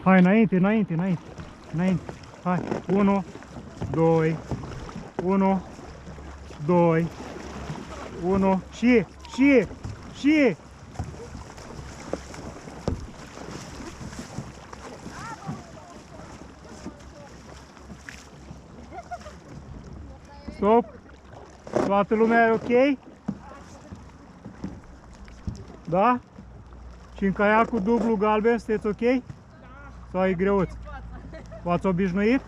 Hai, înainte, înainte, înainte. Înainte. Hai. 1, 2, 1, 2, 1, și. Stop. Toată lumea e ok? Da? Și în caiacul dublu galben sunteți ok? Da. Sau e greuț? V-ați obișnuit?